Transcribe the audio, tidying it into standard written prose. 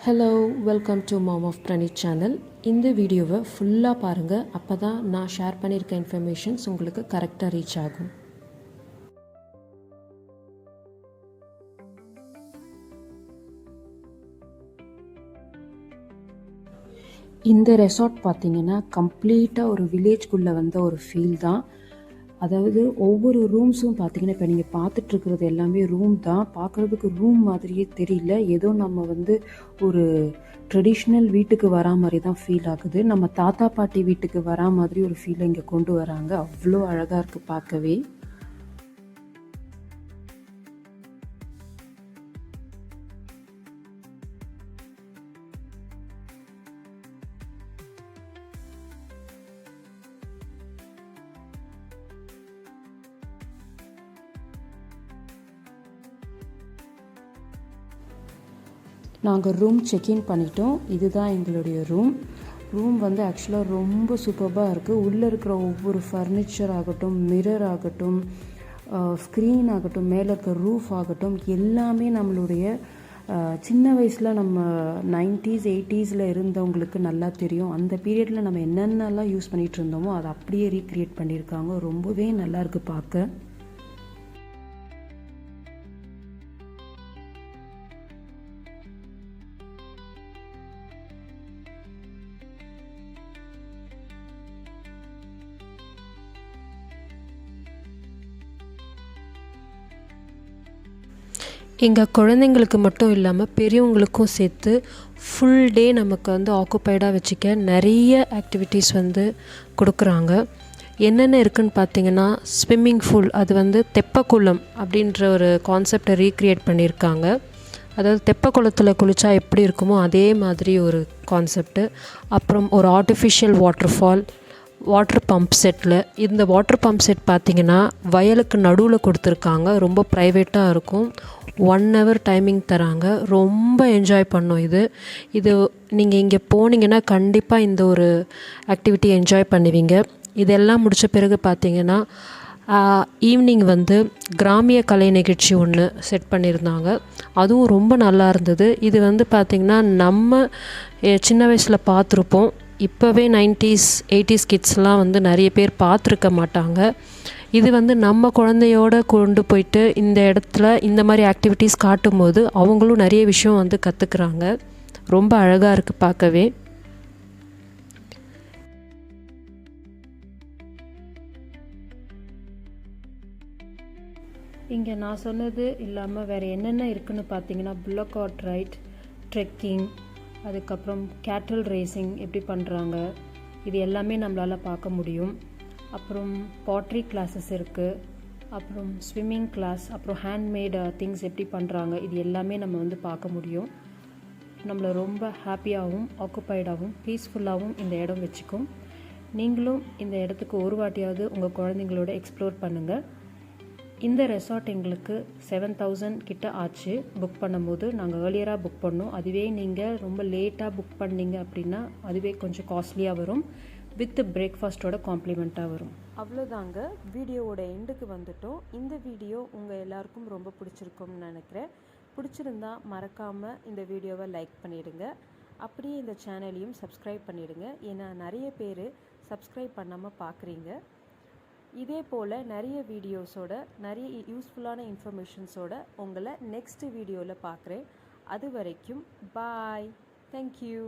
Hello, welcome to mom of Praneeth channel. இந்த வீடியோவை ஃபுல்லாக பாருங்கள். அப்போ தான் நான் ஷேர் பண்ணியிருக்க இன்ஃபர்மேஷன்ஸ் உங்களுக்கு கரெக்டாக ரீச் ஆகும். இந்த ரெசார்ட் பார்த்திங்கன்னா கம்ப்ளீட்டாக ஒரு வில்லேஜ்குள்ளே வந்த ஒரு ஃபீல் தான். அதாவது ஒவ்வொரு ரூம்ஸும் பார்த்திங்கன்னா இப்போ நீங்கள் பார்த்துட்ருக்கிறது எல்லாமே ரூம் தான். பார்க்குறதுக்கு ரூம் மாதிரியே தெரியல. ஏதோ நம்ம ஒரு ட்ரெடிஷ்னல் வீட்டுக்கு வரா மாதிரி தான் ஃபீல் ஆகுது. நம்ம தாத்தா பாட்டி வீட்டுக்கு வரா மாதிரி ஒரு ஃபீலை இங்கே கொண்டு வராங்க. அவ்வளோ அழகாக இருக்குது பார்க்கவே. நாங்கள் ரூம் செக்இன் பண்ணிட்டோம். இதுதான் எங்களுடைய ரூம் வந்து ஆக்சுவலாக ரொம்ப சூப்பராக இருக்குது. உள்ளே இருக்கிற ஒவ்வொரு ஃபர்னிச்சர் ஆகட்டும், மிரர் ஆகட்டும், ஸ்க்ரீன் ஆகட்டும், மேலே இருக்கிற ரூஃப் ஆகட்டும், எல்லாமே நம்மளுடைய சின்ன வயசில் நம்ம 90s 80s இருந்தவங்களுக்கு நல்லா தெரியும். அந்த பீரியடில் நம்ம என்னென்னலாம் யூஸ் பண்ணிகிட்டு இருந்தோமோ அதை அப்படியே ரீக்ரியேட் பண்ணியிருக்காங்க. ரொம்பவே நல்லாயிருக்கு பார்க்க. எங்கள் குழந்தைங்களுக்கு மட்டும் இல்லாமல் பெரியவங்களுக்கும் சேர்த்து ஃபுல் டே நமக்கு வந்து ஆக்குப்பைடாக வச்சுக்க நிறைய ஆக்டிவிட்டீஸ் வந்து கொடுக்குறாங்க. என்னென்ன இருக்குதுன்னு பார்த்தீங்கன்னா, ஸ்விம்மிங் பூல், அது வந்து தெப்பக்குளம் அப்படின்ற ஒரு கான்செப்டை ரீக்ரியேட் பண்ணியிருக்காங்க. அதாவது தெப்பக்குளத்தில் குளித்தா எப்படி இருக்குமோ அதே மாதிரி ஒரு கான்செப்டு. அப்புறம் ஒரு ஆர்டிஃபிஷியல் வாட்டர் பம்ப் செட்டில், இந்த வாட்டர் பம்ப் செட் பார்த்திங்கன்னா வயலுக்கு நடுவில் கொடுத்துருக்காங்க. ரொம்ப ப்ரைவேட்டாக இருக்கும். 1 hour டைமிங் தராங்க. ரொம்ப என்ஜாய் பண்ணோம். இது நீங்கள் இங்கே போனீங்கன்னா கண்டிப்பாக இந்த ஒரு ஆக்டிவிட்டி என்ஜாய் பண்ணுவீங்க. இதெல்லாம் முடித்த பிறகு பார்த்திங்கன்னா ஈவினிங் வந்து கிராமிய கலை நிகழ்ச்சி ஒன்று செட் பண்ணியிருந்தாங்க. அதுவும் ரொம்ப நல்லா இருந்தது. இது வந்து பார்த்திங்கன்னா நம்ம சின்ன வயசில் பார்த்துருப்போம். இப்போவே 90s 80s கிட்ஸ்லாம் வந்து நிறைய பேர் பார்த்துருக்க மாட்டாங்க. இது வந்து நம்ம குழந்தையோடு கொண்டு போயிட்டு இந்த இடத்துல இந்த மாதிரி ஆக்டிவிட்டீஸ் காட்டும்போது அவங்களும் நிறைய விஷயம் வந்து கற்றுக்குறாங்க. ரொம்ப அழகாக இருக்குது பார்க்கவே. இங்கே நான் சொன்னது இல்லாமல் வேறு என்னென்ன இருக்குதுன்னு பார்த்தீங்கன்னா, புல்லக் கார்ட் ரைட், ட்ரெக்கிங், அதுக்கப்புறம் கேட்டில் ரேசிங் எப்படி பண்ணுறாங்க, இது எல்லாமே நம்மளால் பார்க்க முடியும். அப்புறம் பாட்ரி கிளாஸஸ் இருக்குது. அப்புறம் ஸ்விம்மிங் கிளாஸ், அப்புறம் ஹேண்ட்மேட் திங்ஸ் எப்படி பண்ணுறாங்க, இது எல்லாமே நம்ம வந்து பார்க்க முடியும். நம்மளை ரொம்ப ஹாப்பியாகவும் ஆக்குப்பைடாகவும் பீஸ்ஃபுல்லாகவும் இந்த இடம் வச்சுக்கும். நீங்களும் இந்த இடத்துக்கு ஒரு வாட்டியாவது உங்கள் குழந்தைங்களோட எக்ஸ்ப்ளோர் பண்ணுங்கள். இந்த ரெசார்ட் எங்களுக்கு 7000 கிட்ட ஆச்சு புக் பண்ணும்போது. நாங்கள் ஏர்லியராக புக் பண்ணோம். அதுவே நீங்கள் ரொம்ப லேட்டாக புக் பண்ணிங்க அப்படின்னா அதுவே கொஞ்சம் காஸ்ட்லியாக வரும். வித் பிரேக்ஃபாஸ்ட்டோட காம்ப்ளிமெண்ட்டாக வரும். அவ்வளோதாங்க, வீடியோவோட எண்டுக்கு வந்துட்டோம். இந்த வீடியோ உங்கள் எல்லாருக்கும் ரொம்ப பிடிச்சிருக்கும்னு நினைக்கிறேன். பிடிச்சிருந்தா மறக்காமல் இந்த வீடியோவை லைக் பண்ணிவிடுங்க. அப்படியே இந்த சேனலையும் சப்ஸ்கிரைப் பண்ணிவிடுங்க. ஏன்னா நிறைய பேர் சப்ஸ்கிரைப் பண்ணாமல் பார்க்குறீங்க. இதே போல் நிறைய வீடியோஸோட, நிறைய யூஸ்ஃபுல்லான இன்ஃபர்மேஷன்ஸோட உங்களை நெக்ஸ்ட் வீடியோவில் பார்க்குறேன். அது வரைக்கும் பாய். தேங்க்யூ.